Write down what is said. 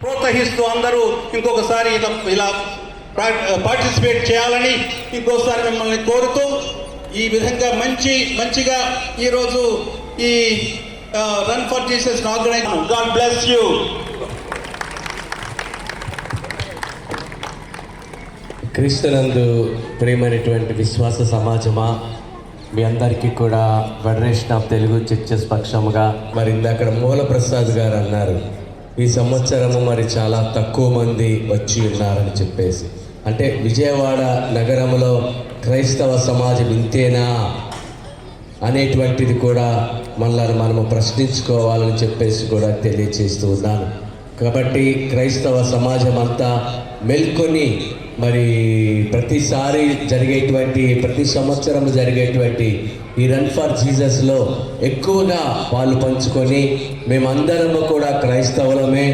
ప్రోత్సహిస్తూ అందరూ ఇంకొకసారి ఇలా పార్టిసిపేట్ చేయాలని ఇంకోసారి మిమ్మల్ని కోరుతూ ఈ విధంగా మంచిగా ఈరోజు ఈ run for Jesus organise. God bless you. క్రీస్తునందు ప్రియమైనటువంటి విశ్వాస సమాజమా, మీ అందరికీ కూడా ఫెడరేషన్ ఆఫ్ తెలుగు చర్చెస్ పక్షముగా మరి ఇందాక మూల ప్రసాద్ గారు అన్నారు, ఈ సంవత్సరము మరి చాలా తక్కువ మంది వచ్చి ఉన్నారని చెప్పేసి. అంటే విజయవాడ నగరంలో క్రైస్తవ సమాజం ఇంతేనా అనేటువంటిది కూడా మనము ప్రశ్నించుకోవాలని చెప్పేసి కూడా తెలియచేస్తూ ఉన్నాను. కాబట్టి క్రైస్తవ సమాజం అంతా మేల్కొని మరి ప్రతి సంవత్సరం జరిగేటువంటి ఈ రన్ ఫర్ జీసస్లో ఎక్కువగా పాలు పంచుకొని మేమందరము కూడా క్రైస్తవులమే,